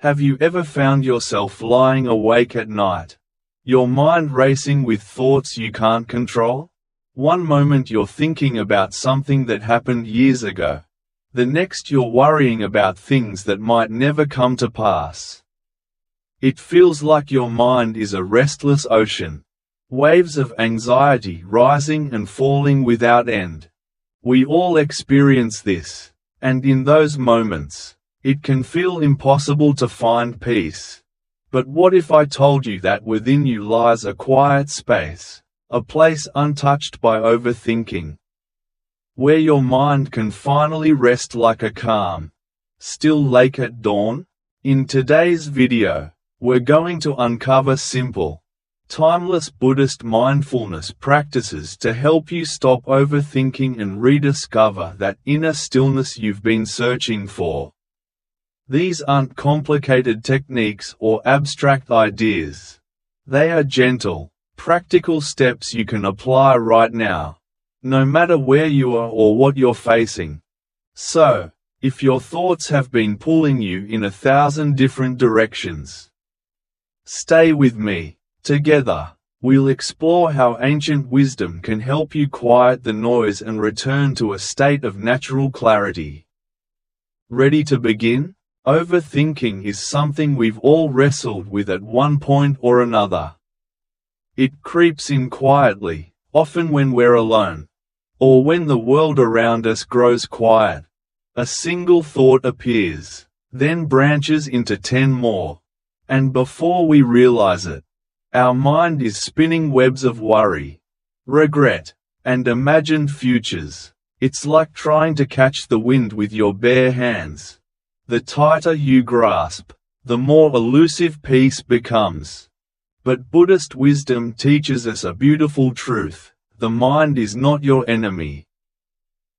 Have you ever found yourself lying awake at night, your mind racing with thoughts you can't control? One moment you're thinking about something that happened years ago. The next you're worrying about things that might never come to pass. It feels like your mind is a restless ocean. Waves of anxiety rising and falling without end. We all experience this, and in those moments, it can feel impossible to find peace. But what if I told you that within you lies a quiet space, a place untouched by overthinking, where your mind can finally rest like a calm, still lake at dawn? In today's video, we're going to uncover simple, timeless Buddhist mindfulness practices to help you stop overthinking and rediscover that inner stillness you've been searching for. These aren't complicated techniques or abstract ideas. They are gentle, practical steps you can apply right now, no matter where you are or what you're facing. So, if your thoughts have been pulling you in 1,000 different directions, stay with me. Together, we'll explore how ancient wisdom can help you quiet the noise and return to a state of natural clarity. Ready to begin? Overthinking is something we've all wrestled with at one point or another. It creeps in quietly, often when we're alone, or when the world around us grows quiet. A single thought appears, then branches into 10 more, and before we realize it, our mind is spinning webs of worry, regret, and imagined futures. It's like trying to catch the wind with your bare hands. The tighter you grasp, the more elusive peace becomes. But Buddhist wisdom teaches us a beautiful truth: the mind is not your enemy.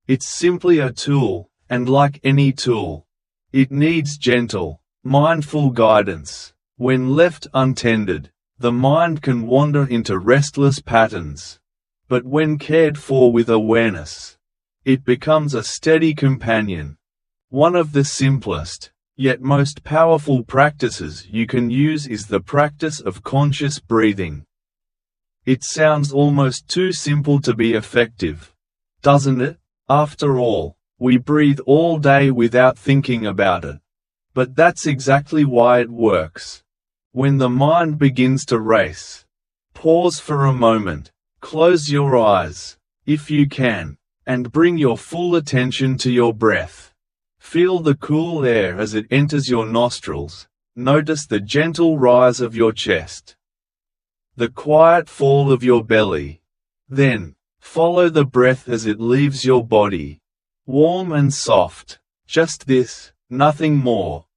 It's simply a tool, and like any tool, it needs gentle, mindful guidance. When left untended, the mind can wander into restless patterns. But when cared for with awareness, it becomes a steady companion. One of the simplest, yet most powerful practices you can use is the practice of conscious breathing. It sounds almost too simple to be effective, doesn't it? After all, we breathe all day without thinking about it. But that's exactly why it works. When the mind begins to race, pause for a moment, close your eyes, if you can, and bring your full attention to your breath. Feel the cool air as it enters your nostrils. Notice the gentle rise of your chest, the quiet fall of your belly. Then, follow the breath as it leaves your body, warm and soft. Just this, nothing more.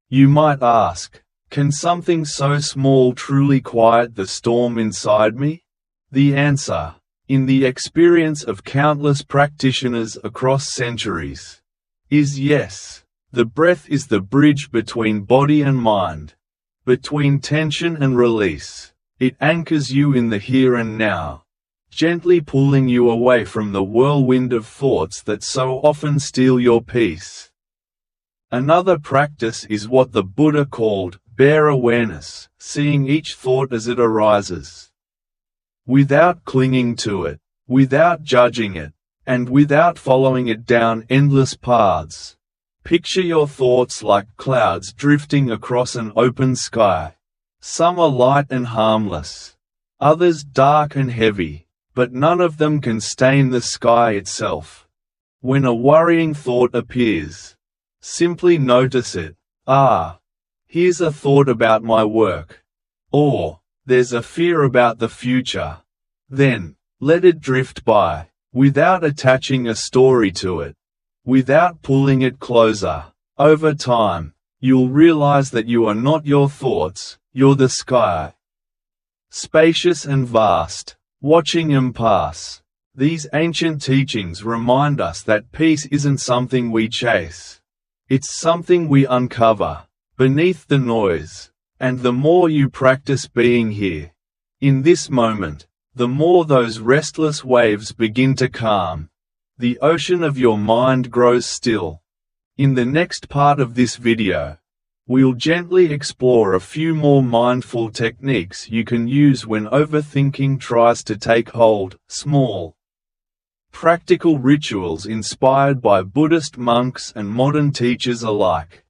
You might ask, can something so small truly quiet the storm inside me? The answer, in the experience of countless practitioners across centuries, is yes. The breath is the bridge between body and mind, between tension and release. It anchors you in the here and now, gently pulling you away from the whirlwind of thoughts that so often steal your peace. Another practice is what the Buddha called bare awareness, seeing each thought as it arises, without clinging to it, without judging it, and without following it down endless paths. Picture your thoughts like clouds drifting across an open sky. Some are light and harmless, others dark and heavy, but none of them can stain the sky itself. When a worrying thought appears, simply notice it. Here's a thought about my work. Or, there's a fear about the future. Then, let it drift by, without attaching a story to it, without pulling it closer. Over time, you'll realize that you are not your thoughts, you're the sky. Spacious and vast, watching them pass. These ancient teachings remind us that peace isn't something we chase. It's something we uncover, beneath the noise. And the more you practice being here, in this moment, the more those restless waves begin to calm. The ocean of your mind grows still. In the next part of this video, we'll gently explore a few more mindful techniques you can use when overthinking tries to take hold. Small, practical rituals inspired by Buddhist monks and modern teachers alike.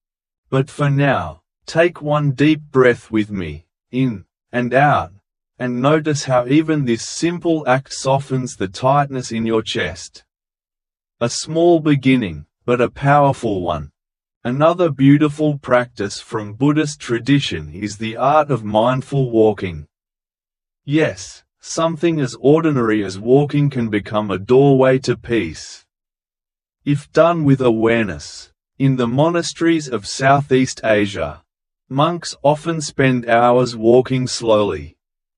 But for now, take one deep breath with me, in and out, and notice how even this simple act softens the tightness in your chest. A small beginning, but a powerful one. Another beautiful practice from Buddhist tradition is the art of mindful walking. Yes, something as ordinary as walking can become a doorway to peace. If done with awareness. In the monasteries of Southeast Asia, monks often spend hours walking slowly,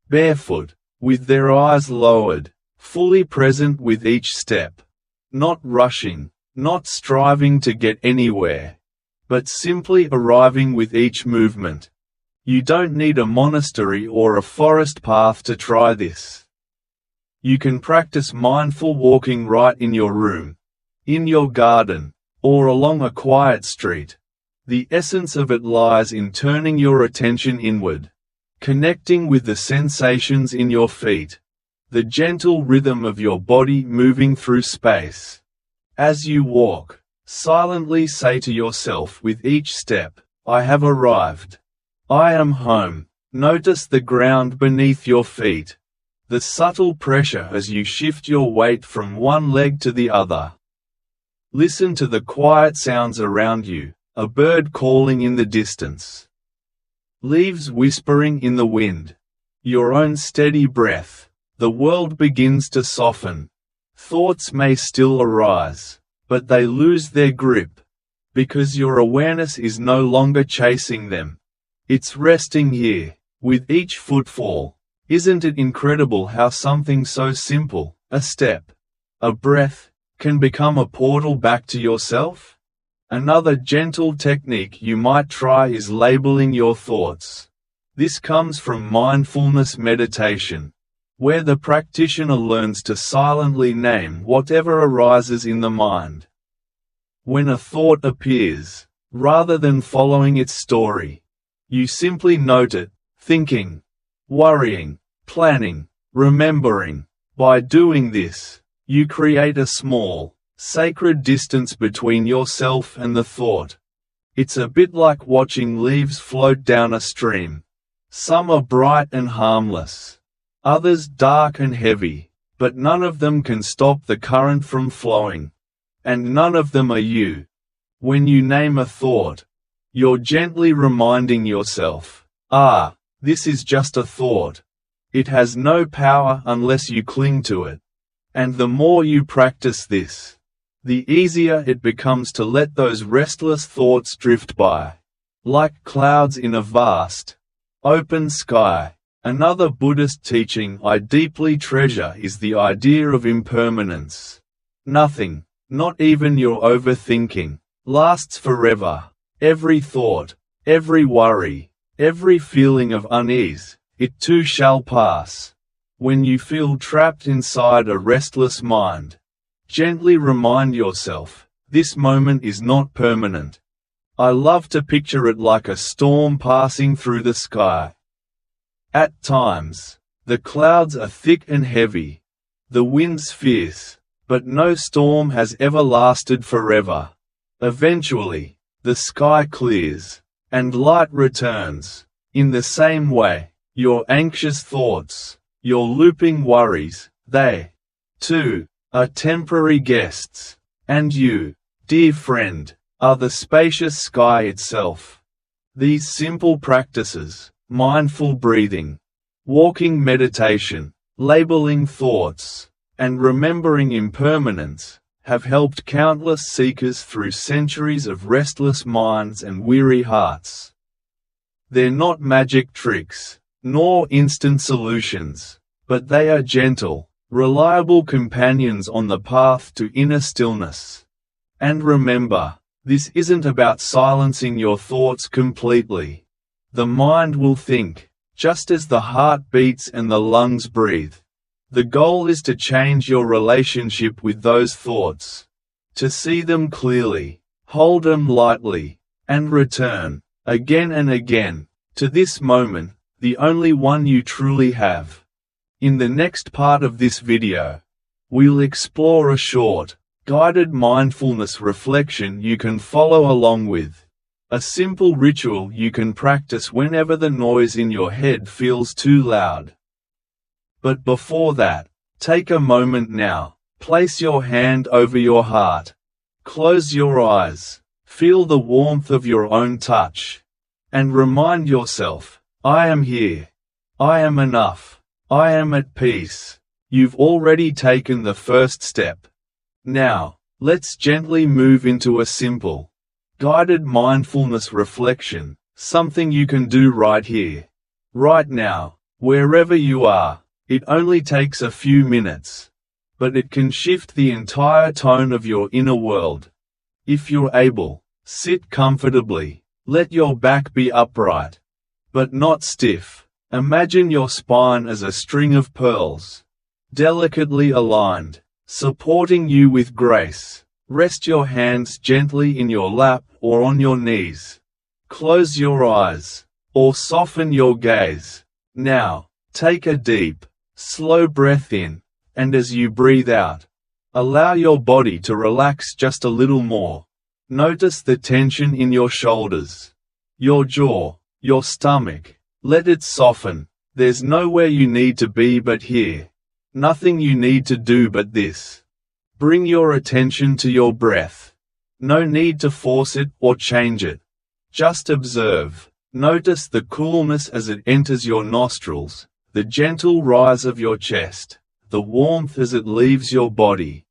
barefoot, with their eyes lowered, fully present with each step. Not rushing, not striving to get anywhere, but simply arriving with each movement. You don't need a monastery or a forest path to try this. You can practice mindful walking right in your room, in your garden, or along a quiet street. The essence of it lies in turning your attention inward, connecting with the sensations in your feet, the gentle rhythm of your body moving through space. As you walk, silently say to yourself with each step, I have arrived. I am home. Notice the ground beneath your feet, the subtle pressure as you shift your weight from one leg to the other. Listen to the quiet sounds around you, a bird calling in the distance, leaves whispering in the wind, your own steady breath. The world begins to soften. Thoughts may still arise, but they lose their grip, because your awareness is no longer chasing them. It's resting here, with each footfall. Isn't it incredible how something so simple, a step, a breath, can become a portal back to yourself? Another gentle technique you might try is labeling your thoughts. This comes from mindfulness meditation, where the practitioner learns to silently name whatever arises in the mind. When a thought appears, rather than following its story, you simply note it, thinking, worrying, planning, remembering. By doing this, you create a small, sacred distance between yourself and the thought. It's a bit like watching leaves float down a stream. Some are bright and harmless, others dark and heavy, but none of them can stop the current from flowing. And none of them are you. When you name a thought, you're gently reminding yourself, this is just a thought. It has no power unless you cling to it. And the more you practice this, the easier it becomes to let those restless thoughts drift by, like clouds in a vast, open sky. Another Buddhist teaching I deeply treasure is the idea of impermanence. Nothing, not even your overthinking, lasts forever. Every thought, every worry, every feeling of unease, it too shall pass. When you feel trapped inside a restless mind, gently remind yourself, this moment is not permanent. I love to picture it like a storm passing through the sky. At times, the clouds are thick and heavy, the wind's fierce, but no storm has ever lasted forever. Eventually, the sky clears, and light returns. In the same way, your anxious thoughts, your looping worries, they, too, are temporary guests, and you, dear friend, are the spacious sky itself. These simple practices, mindful breathing, walking meditation, labeling thoughts, and remembering impermanence, have helped countless seekers through centuries of restless minds and weary hearts. They're not magic tricks, nor instant solutions, but they are gentle, reliable companions on the path to inner stillness. And remember, this isn't about silencing your thoughts completely. The mind will think, just as the heart beats and the lungs breathe. The goal is to change your relationship with those thoughts, to see them clearly, hold them lightly, and return, again and again, to this moment, the only one you truly have. In the next part of this video, we'll explore a short, guided mindfulness reflection you can follow along with. A simple ritual you can practice whenever the noise in your head feels too loud. But before that, take a moment now, place your hand over your heart. Close your eyes, feel the warmth of your own touch, and remind yourself, I am here. I am enough. I am at peace. You've already taken the first step. Now, let's gently move into a simple, guided mindfulness reflection, something you can do right here, right now, wherever you are. It only takes a few minutes, but it can shift the entire tone of your inner world. If you're able, sit comfortably, let your back be upright, but not stiff. Imagine your spine as a string of pearls, delicately aligned, supporting you with grace. Rest your hands gently in your lap or on your knees. Close your eyes, or soften your gaze. Now, take a deep, slow breath in, and as you breathe out, allow your body to relax just a little more. Notice the tension in your shoulders, your jaw, your stomach. Let it soften. There's nowhere you need to be but here. Nothing you need to do but this. Bring your attention to your breath. No need to force it or change it. Just observe. Notice the coolness as it enters your nostrils, the gentle rise of your chest, the warmth as it leaves your body.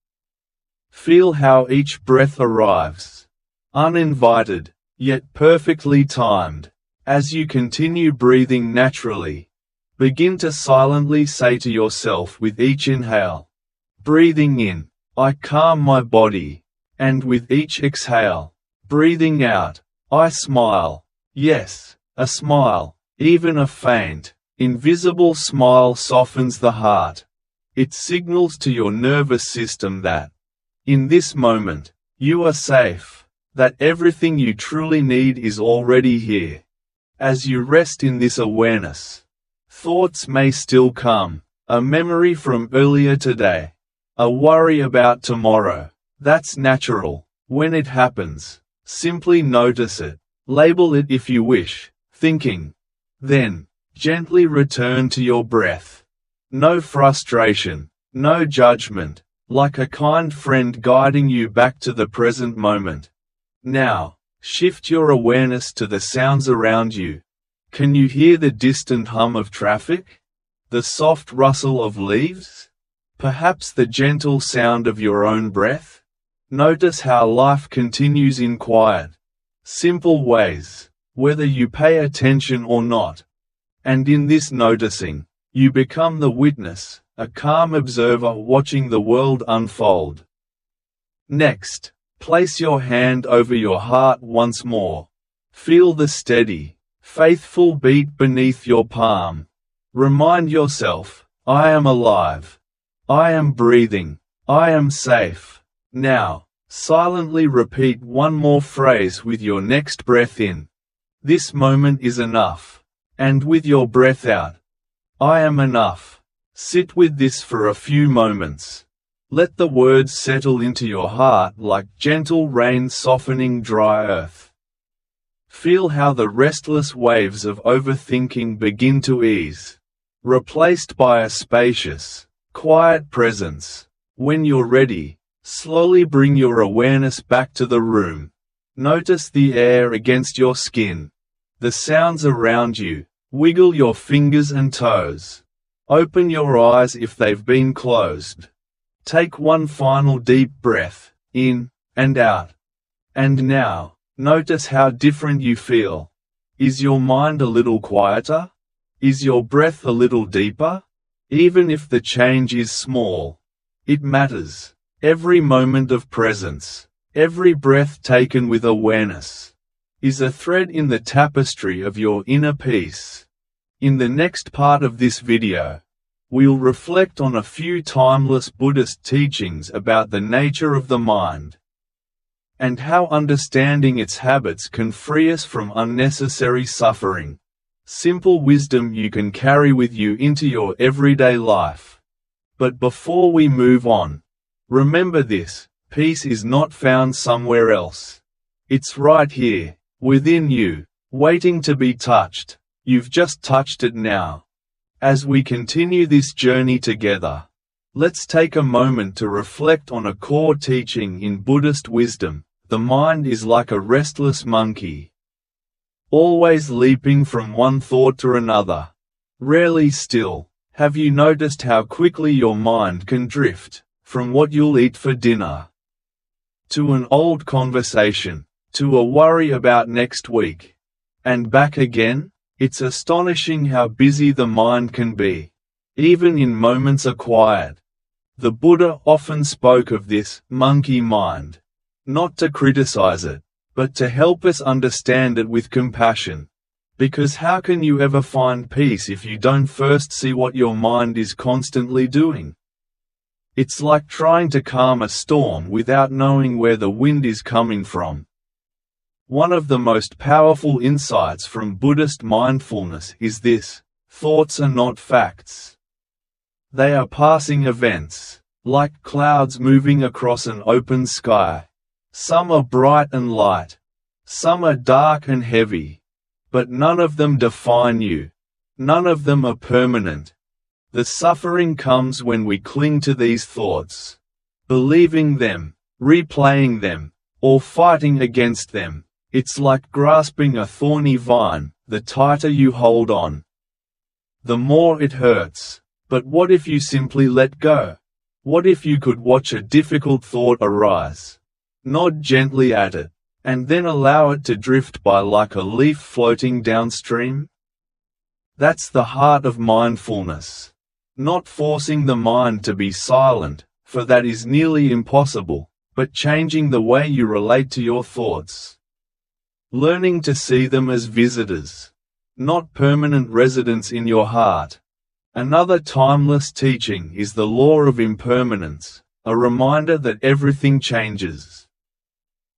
Feel how each breath arrives, uninvited, yet perfectly timed. As you continue breathing naturally, begin to silently say to yourself with each inhale, breathing in, I calm my body, and with each exhale, breathing out, I smile. Yes, a smile, even a faint, invisible smile softens the heart. It signals to your nervous system that, in this moment, you are safe, that everything you truly need is already here. As you rest in this awareness, thoughts may still come, a memory from earlier today, a worry about tomorrow. That's natural. When it happens, simply notice it, label it if you wish, thinking. Then, gently return to your breath. No frustration, no judgment, like a kind friend guiding you back to the present moment. Now, shift your awareness to the sounds around you. Can you hear the distant hum of traffic? The soft rustle of leaves? Perhaps the gentle sound of your own breath? Notice how life continues in quiet, simple ways, whether you pay attention or not. And in this noticing, you become the witness, a calm observer watching the world unfold. Next, place your hand over your heart once more. Feel the steady, faithful beat beneath your palm. Remind yourself, I am alive. I am breathing. I am safe. Now, silently repeat one more phrase with your next breath in. This moment is enough. And with your breath out, I am enough. Sit with this for a few moments. Let the words settle into your heart like gentle rain softening dry earth. Feel how the restless waves of overthinking begin to ease, replaced by a spacious, quiet presence. When you're ready, slowly bring your awareness back to the room. Notice the air against your skin, the sounds around you. Wiggle your fingers and toes. Open your eyes if they've been closed. Take one final deep breath, in and out. And now, notice how different you feel. Is your mind a little quieter? Is your breath a little deeper? Even if the change is small, it matters. Every moment of presence, every breath taken with awareness, is a thread in the tapestry of your inner peace. In the next part of this video, we'll reflect on a few timeless Buddhist teachings about the nature of the mind. and how understanding its habits can free us from unnecessary suffering. Simple wisdom you can carry with you into your everyday life. But before we move on, remember this: peace is not found somewhere else. It's right here, within you, waiting to be touched. You've just touched it now. As we continue this journey together, let's take a moment to reflect on a core teaching in Buddhist wisdom. The mind is like a restless monkey, always leaping from one thought to another, rarely still. Have you noticed how quickly your mind can drift, from what you'll eat for dinner, to an old conversation, to a worry about next week, and back again? It's astonishing how busy the mind can be, even in moments of quiet. The Buddha often spoke of this monkey mind, not to criticize it, but to help us understand it with compassion. Because how can you ever find peace if you don't first see what your mind is constantly doing? It's like trying to calm a storm without knowing where the wind is coming from. One of the most powerful insights from Buddhist mindfulness is this: thoughts are not facts. They are passing events, like clouds moving across an open sky. Some are bright and light, some are dark and heavy, but none of them define you. None of them are permanent. The suffering comes when we cling to these thoughts, believing them, replaying them, or fighting against them. It's like grasping a thorny vine. The tighter you hold on, the more it hurts. But what if you simply let go? What if you could watch a difficult thought arise, nod gently at it, and then allow it to drift by like a leaf floating downstream? That's the heart of mindfulness. Not forcing the mind to be silent, for that is nearly impossible, but changing the way you relate to your thoughts. Learning to see them as visitors, not permanent residents in your heart. Another timeless teaching is the law of impermanence, a reminder that everything changes.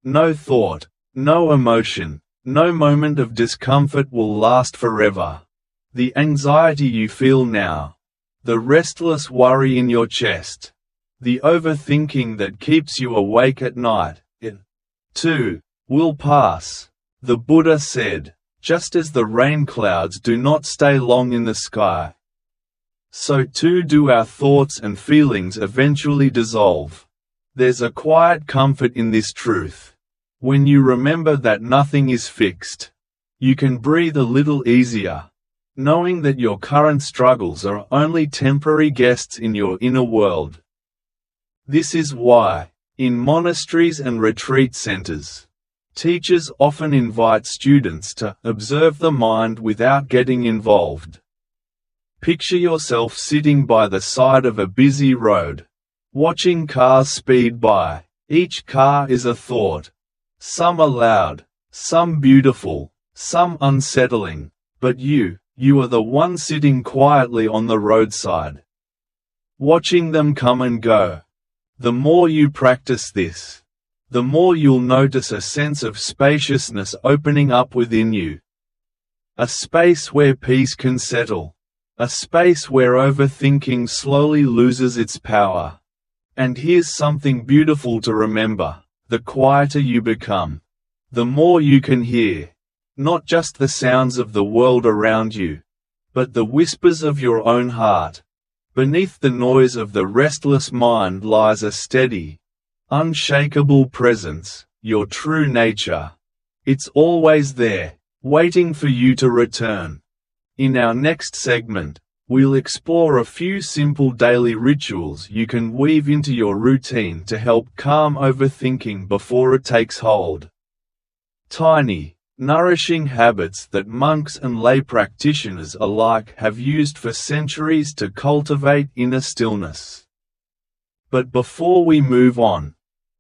No thought, no emotion, no moment of discomfort will last forever. The anxiety you feel now, the restless worry in your chest, the overthinking that keeps you awake at night, it, too, will pass. The Buddha said, just as the rain clouds do not stay long in the sky, so too do our thoughts and feelings eventually dissolve. There's a quiet comfort in this truth. When you remember that nothing is fixed, you can breathe a little easier, knowing that your current struggles are only temporary guests in your inner world. This is why, in monasteries and retreat centers, teachers often invite students to observe the mind without getting involved. Picture yourself sitting by the side of a busy road, watching cars speed by. Each car is a thought. Some are loud, some beautiful, some unsettling, but you are the one sitting quietly on the roadside, watching them come and go. The more you practice this, the more you'll notice a sense of spaciousness opening up within you. A space where peace can settle. A space where overthinking slowly loses its power. And here's something beautiful to remember: the quieter you become, the more you can hear. Not just the sounds of the world around you, but the whispers of your own heart. Beneath the noise of the restless mind lies a steady, unshakable presence, your true nature. It's always there, waiting for you to return. In our next segment, we'll explore a few simple daily rituals you can weave into your routine to help calm overthinking before it takes hold. Tiny, nourishing habits that monks and lay practitioners alike have used for centuries to cultivate inner stillness. But before we move on,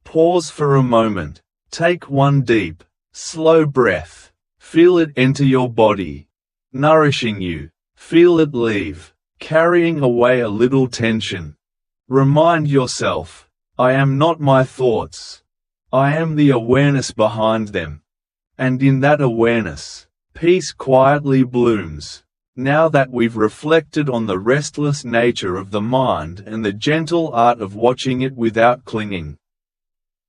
pause for a moment. Take one deep, slow breath. Feel it enter your body, nourishing you. Feel it leave, carrying away a little tension. Remind yourself, I am not my thoughts. I am the awareness behind them. And in that awareness, peace quietly blooms. Now that we've reflected on the restless nature of the mind and the gentle art of watching it without clinging,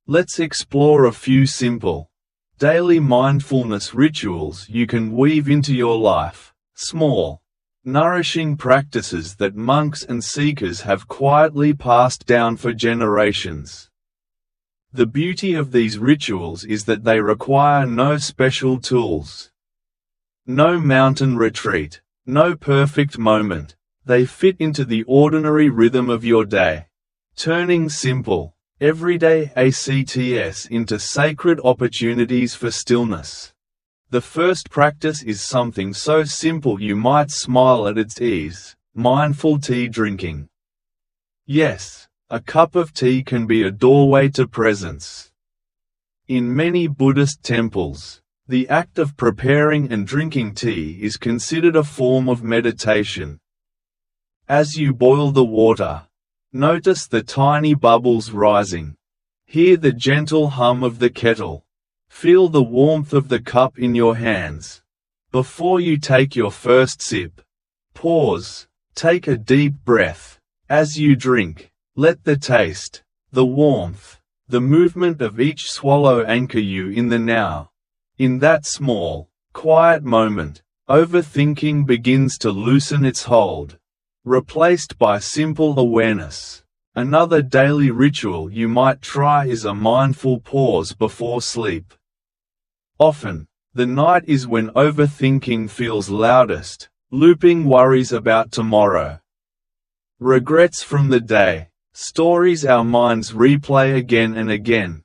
let's explore a few simple, daily mindfulness rituals you can weave into your life. Small, nourishing practices that monks and seekers have quietly passed down for generations. The beauty of these rituals is that they require no special tools. No mountain retreat, no perfect moment. They fit into the ordinary rhythm of your day, turning simple, everyday acts into sacred opportunities for stillness. The first practice is something so simple you might smile at its ease: mindful tea drinking. Yes, a cup of tea can be a doorway to presence. In many Buddhist temples, the act of preparing and drinking tea is considered a form of meditation. As you boil the water, notice the tiny bubbles rising. Hear the gentle hum of the kettle. Feel the warmth of the cup in your hands. Before you take your first sip, pause, take a deep breath. As you drink, let the taste, the warmth, the movement of each swallow anchor you in the now. In that small, quiet moment, overthinking begins to loosen its hold, replaced by simple awareness. Another daily ritual you might try is a mindful pause before sleep. Often, the night is when overthinking feels loudest, looping worries about tomorrow, regrets from the day, stories our minds replay again and again.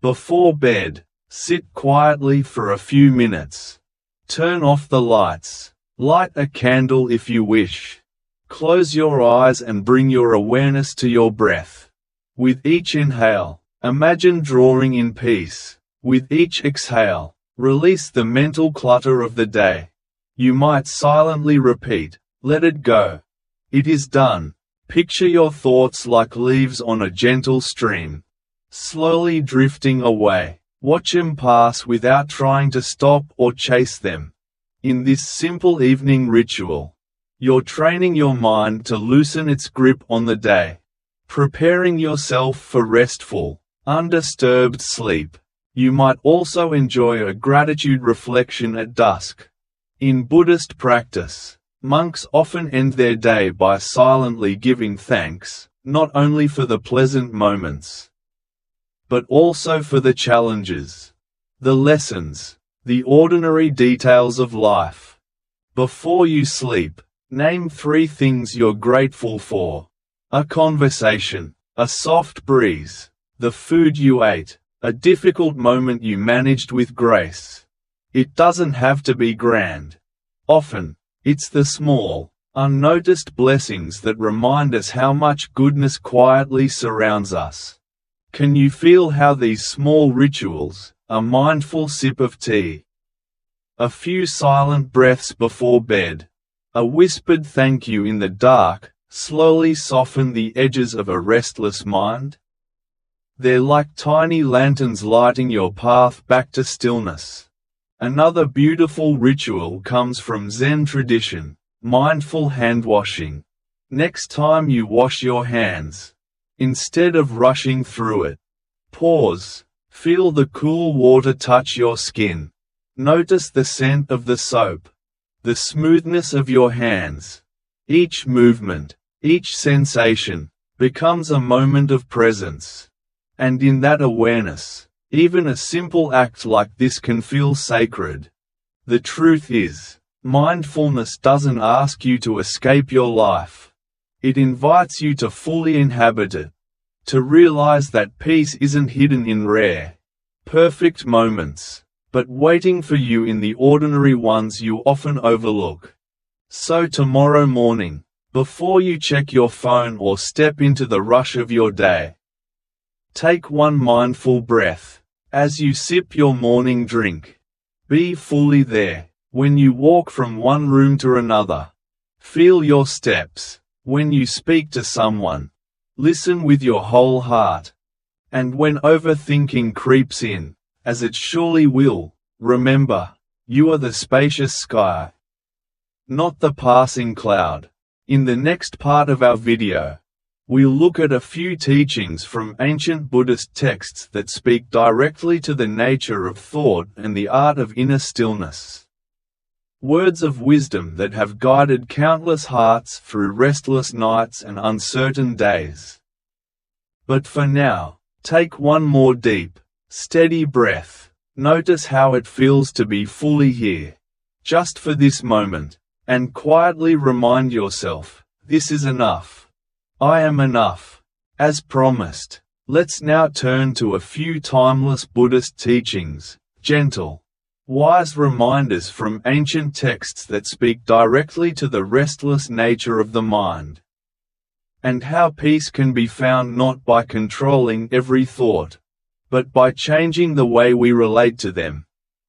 Before bed, sit quietly for a few minutes. Turn off the lights, light a candle if you wish. Close your eyes and bring your awareness to your breath. With each inhale, imagine drawing in peace. With each exhale, release the mental clutter of the day. You might silently repeat, "Let it go. It is done." Picture your thoughts like leaves on a gentle stream, slowly drifting away. Watch them pass without trying to stop or chase them. In this simple evening ritual, you're training your mind to loosen its grip on the day, preparing yourself for restful, undisturbed sleep. You might also enjoy a gratitude reflection at dusk. In Buddhist practice, monks often end their day by silently giving thanks, not only for the pleasant moments, but also for the challenges, the lessons, the ordinary details of life. Before you sleep, name 3 things you're grateful for: a conversation, a soft breeze, the food you ate, a difficult moment you managed with grace. It doesn't have to be grand. Often, it's the small, unnoticed blessings that remind us how much goodness quietly surrounds us. Can you feel how these small rituals, a mindful sip of tea, a few silent breaths before bed, a whispered thank you in the dark, slowly soften the edges of a restless mind? They're like tiny lanterns lighting your path back to stillness. Another beautiful ritual comes from Zen tradition: mindful hand-washing. Next time you wash your hands, instead of rushing through it, pause, feel the cool water touch your skin. Notice the scent of the soap, the smoothness of your hands. Each movement, each sensation, becomes a moment of presence. And in that awareness, even a simple act like this can feel sacred. The truth is, mindfulness doesn't ask you to escape your life. It invites you to fully inhabit it, to realize that peace isn't hidden in rare, perfect moments, but waiting for you in the ordinary ones you often overlook. So tomorrow morning, before you check your phone or step into the rush of your day, take one mindful breath. As you sip your morning drink, be fully there. When you walk from one room to another, feel your steps. When you speak to someone, listen with your whole heart. And when overthinking creeps in, as it surely will, remember, you are the spacious sky, not the passing cloud. In the next part of our video, we'll look at a few teachings from ancient Buddhist texts that speak directly to the nature of thought and the art of inner stillness. Words of wisdom that have guided countless hearts through restless nights and uncertain days. But for now, take one more deep, steady breath. Notice how it feels to be fully here, just for this moment, and quietly remind yourself, this is enough. I am enough. As promised, let's now turn to a few timeless Buddhist teachings, gentle, wise reminders from ancient texts that speak directly to the restless nature of the mind, and how peace can be found not by controlling every thought, but by changing the way we relate to them.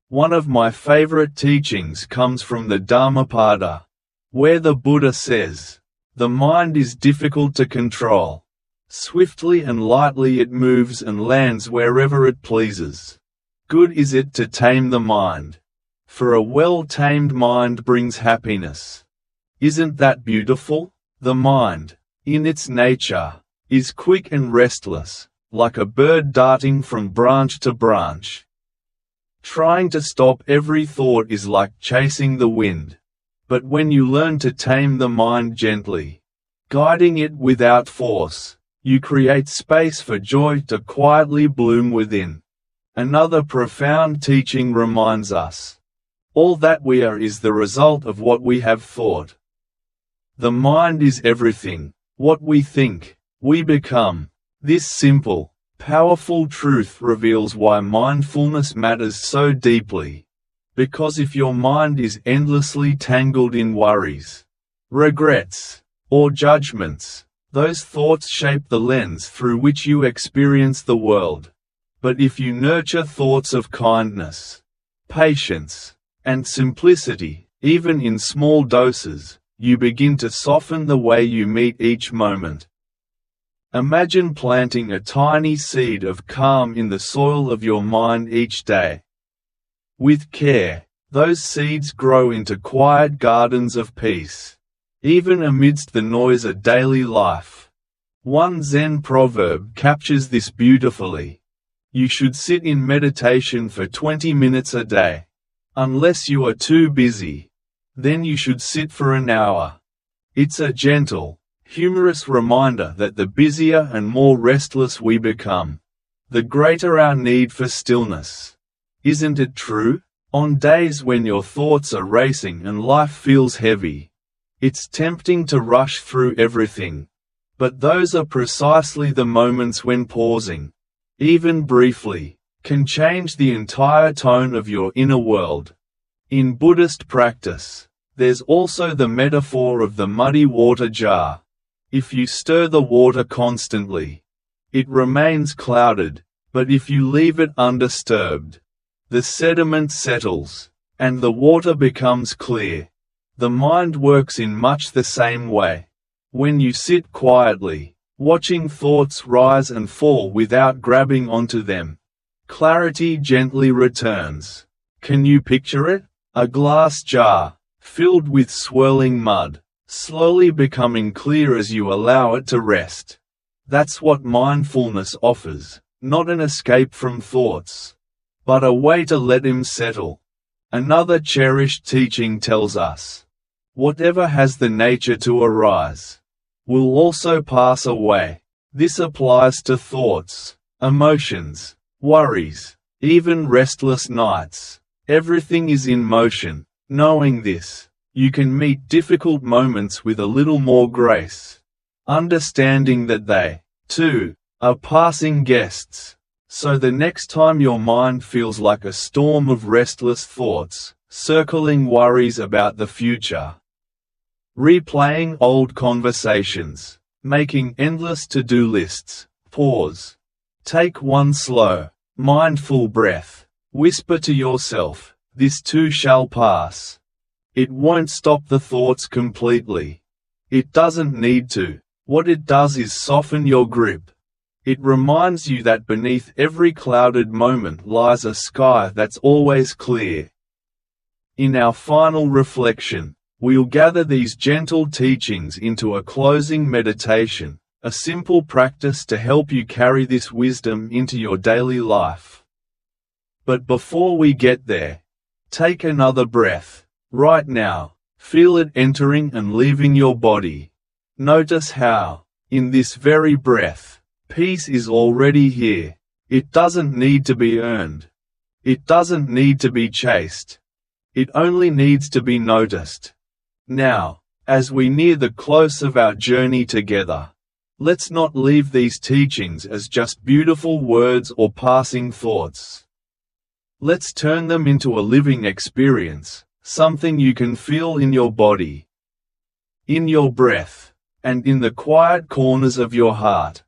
One of my favorite teachings comes from the Dhammapada, where the Buddha says, "The mind is difficult to control. Swiftly and lightly it moves and lands wherever it pleases. Good is it to tame the mind, for a well-tamed mind brings happiness." Isn't that beautiful? The mind, in its nature, is quick and restless, like a bird darting from branch to branch. Trying to stop every thought is like chasing the wind. But when you learn to tame the mind gently, guiding it without force, you create space for joy to quietly bloom within. Another profound teaching reminds us, all that we are is the result of what we have thought. The mind is everything. What we think, we become. This simple, powerful truth reveals why mindfulness matters so deeply. Because if your mind is endlessly tangled in worries, regrets, or judgments, those thoughts shape the lens through which you experience the world. But if you nurture thoughts of kindness, patience, and simplicity, even in small doses, you begin to soften the way you meet each moment. Imagine planting a tiny seed of calm in the soil of your mind each day. With care, those seeds grow into quiet gardens of peace, even amidst the noise of daily life. One Zen proverb captures this beautifully. You should sit in meditation for 20 minutes a day. Unless you are too busy, then you should sit for an hour. It's a gentle, humorous reminder that the busier and more restless we become, the greater our need for stillness. Isn't it true? On days when your thoughts are racing and life feels heavy, it's tempting to rush through everything. But those are precisely the moments when pausing, even briefly, can change the entire tone of your inner world. In Buddhist practice, there's also the metaphor of the muddy water jar. If you stir the water constantly, it remains clouded, but if you leave it undisturbed, the sediment settles, and the water becomes clear. The mind works in much the same way. When you sit quietly, watching thoughts rise and fall without grabbing onto them, clarity gently returns. Can you picture it? A glass jar, filled with swirling mud, slowly becoming clear as you allow it to rest. That's what mindfulness offers, not an escape from thoughts, but a way to let them settle. Another cherished teaching tells us, whatever has the nature to arise, will also pass away. This applies to thoughts, emotions, worries, even restless nights. Everything is in motion. Knowing this, you can meet difficult moments with a little more grace, understanding that they, too, are passing guests. So the next time your mind feels like a storm of restless thoughts, circling worries about the future, replaying old conversations, making endless to-do lists, pause. Take one slow, mindful breath. Whisper to yourself, this too shall pass. It won't stop the thoughts completely. It doesn't need to. What it does is soften your grip. It reminds you that beneath every clouded moment lies a sky that's always clear. In our final reflection, we'll gather these gentle teachings into a closing meditation, a simple practice to help you carry this wisdom into your daily life. But before we get there, take another breath. Right now, feel it entering and leaving your body. Notice how, in this very breath, peace is already here. It doesn't need to be earned. It doesn't need to be chased. It only needs to be noticed. Now, as we near the close of our journey together, let's not leave these teachings as just beautiful words or passing thoughts. Let's turn them into a living experience, something you can feel in your body, in your breath, and in the quiet corners of your heart.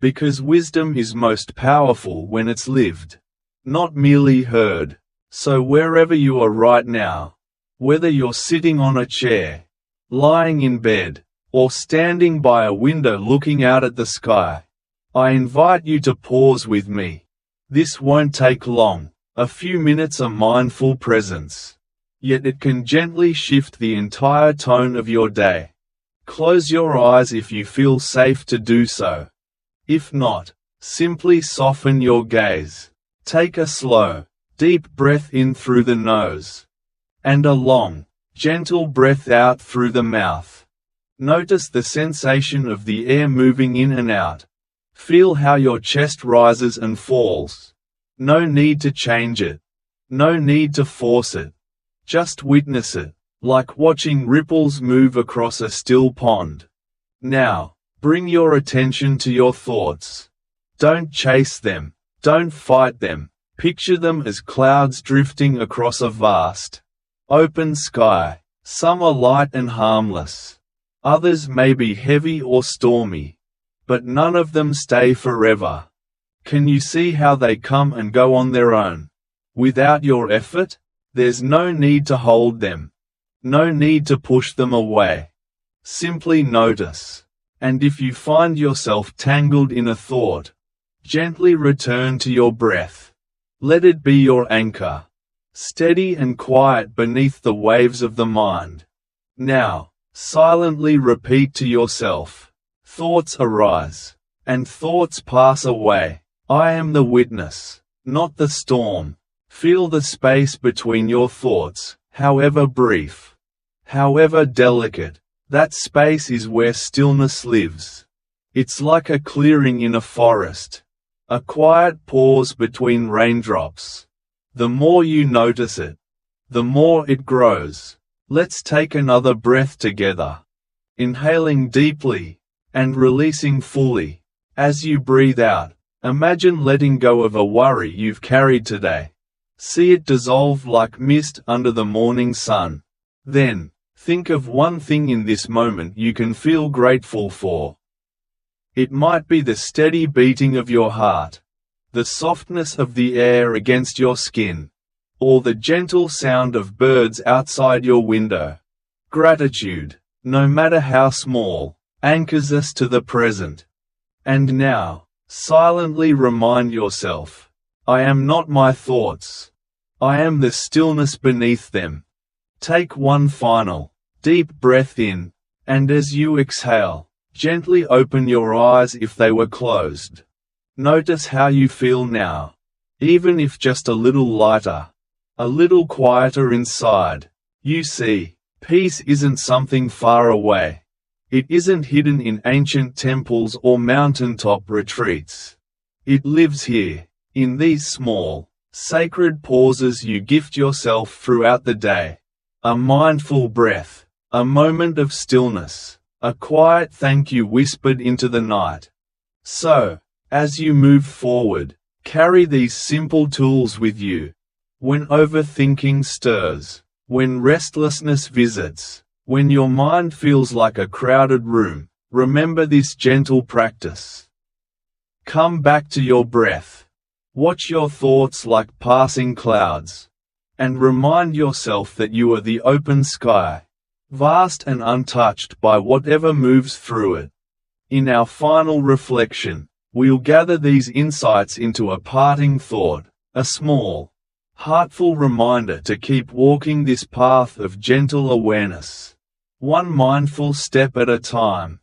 Because wisdom is most powerful when it's lived, not merely heard. So wherever you are right now, whether you're sitting on a chair, lying in bed, or standing by a window looking out at the sky, I invite you to pause with me. This won't take long, a few minutes of mindful presence. Yet it can gently shift the entire tone of your day. Close your eyes if you feel safe to do so. If not, simply soften your gaze. Take a slow, deep breath in through the nose, and a long, gentle breath out through the mouth. Notice the sensation of the air moving in and out. Feel how your chest rises and falls. No need to change it. No need to force it. Just witness it, like watching ripples move across a still pond. Now, bring your attention to your thoughts. Don't chase them. Don't fight them. Picture them as clouds drifting across a vast, open sky. Some are light and harmless. Others may be heavy or stormy. But none of them stay forever. Can you see how they come and go on their own? Without your effort? There's no need to hold them. No need to push them away. Simply notice. And if you find yourself tangled in a thought, gently return to your breath. Let it be your anchor, steady and quiet beneath the waves of the mind. Now, silently repeat to yourself, thoughts arise, and thoughts pass away. I am the witness, not the storm. Feel the space between your thoughts, however brief, however delicate. That space is where stillness lives. It's like a clearing in a forest. A quiet pause between raindrops. The more you notice it, the more it grows. Let's take another breath together. Inhaling deeply, and releasing fully. As you breathe out, imagine letting go of a worry you've carried today. See it dissolve like mist under the morning sun. Then, think of one thing in this moment you can feel grateful for. It might be the steady beating of your heart, the softness of the air against your skin, or the gentle sound of birds outside your window. Gratitude, no matter how small, anchors us to the present. And now, silently remind yourself, I am not my thoughts. I am the stillness beneath them. Take one final, deep breath in, and as you exhale, gently open your eyes if they were closed. Notice how you feel now, even if just a little lighter, a little quieter inside. You see, peace isn't something far away. It isn't hidden in ancient temples or mountaintop retreats. It lives here, in these small, sacred pauses you gift yourself throughout the day. A mindful breath, a moment of stillness, a quiet thank you whispered into the night. So, as you move forward, carry these simple tools with you. When overthinking stirs, when restlessness visits, when your mind feels like a crowded room, remember this gentle practice. Come back to your breath. Watch your thoughts like passing clouds. And remind yourself that you are the open sky, vast and untouched by whatever moves through it. In our final reflection, We'll gather these insights into a parting thought, a small, heartful reminder to keep walking this path of gentle awareness, one mindful step at a time.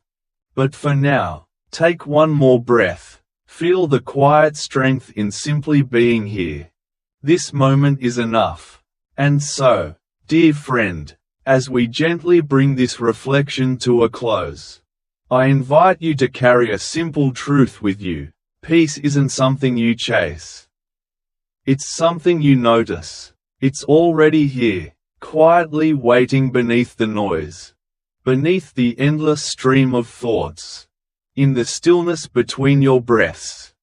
But for now, take one more breath, feel the quiet strength in simply being here. This moment is enough. And so, dear friend, as we gently bring this reflection to a close, I invite you to carry a simple truth with you. Peace isn't something you chase. It's something you notice. It's already here, quietly waiting beneath the noise, beneath the endless stream of thoughts, in the stillness between your breaths.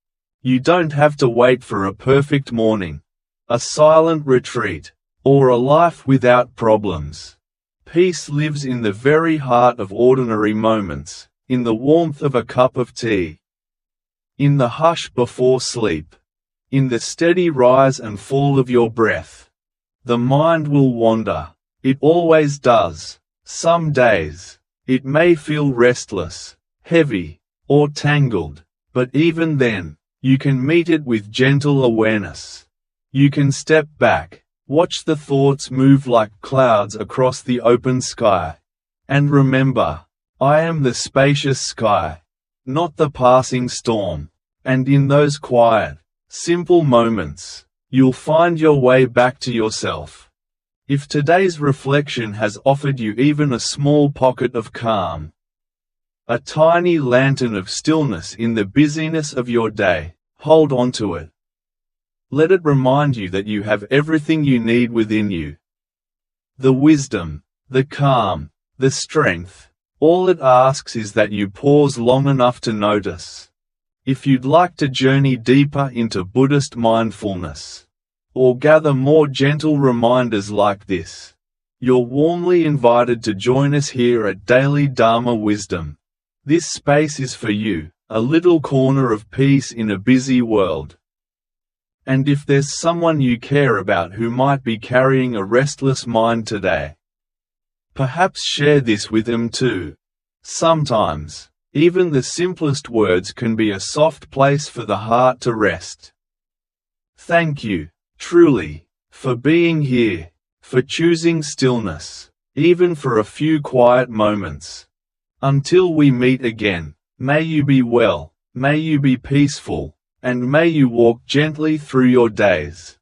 You don't have to wait for a perfect morning, a silent retreat, or a life without problems. Peace lives in the very heart of ordinary moments, in the warmth of a cup of tea, in the hush before sleep, in the steady rise and fall of your breath. The mind will wander. It always does. Some days, it may feel restless, heavy, or tangled, but even then, you can meet it with gentle awareness. You can step back, watch the thoughts move like clouds across the open sky. And remember, I am the spacious sky, not the passing storm. And in those quiet, simple moments, you'll find your way back to yourself. If today's reflection has offered you even a small pocket of calm, a tiny lantern of stillness in the busyness of your day, hold on to it. Let it remind you that you have everything you need within you. The wisdom, the calm, the strength. All it asks is that you pause long enough to notice. If you'd like to journey deeper into Buddhist mindfulness, or gather more gentle reminders like this, you're warmly invited to join us here at Daily Dharma Wisdom. This space is for you, a little corner of peace in a busy world. And if there's someone you care about who might be carrying a restless mind today, perhaps share this with them too. Sometimes, even the simplest words can be a soft place for the heart to rest. Thank you, truly, for being here, for choosing stillness, even for a few quiet moments. Until we meet again, may you be well, may you be peaceful, and may you walk gently through your days.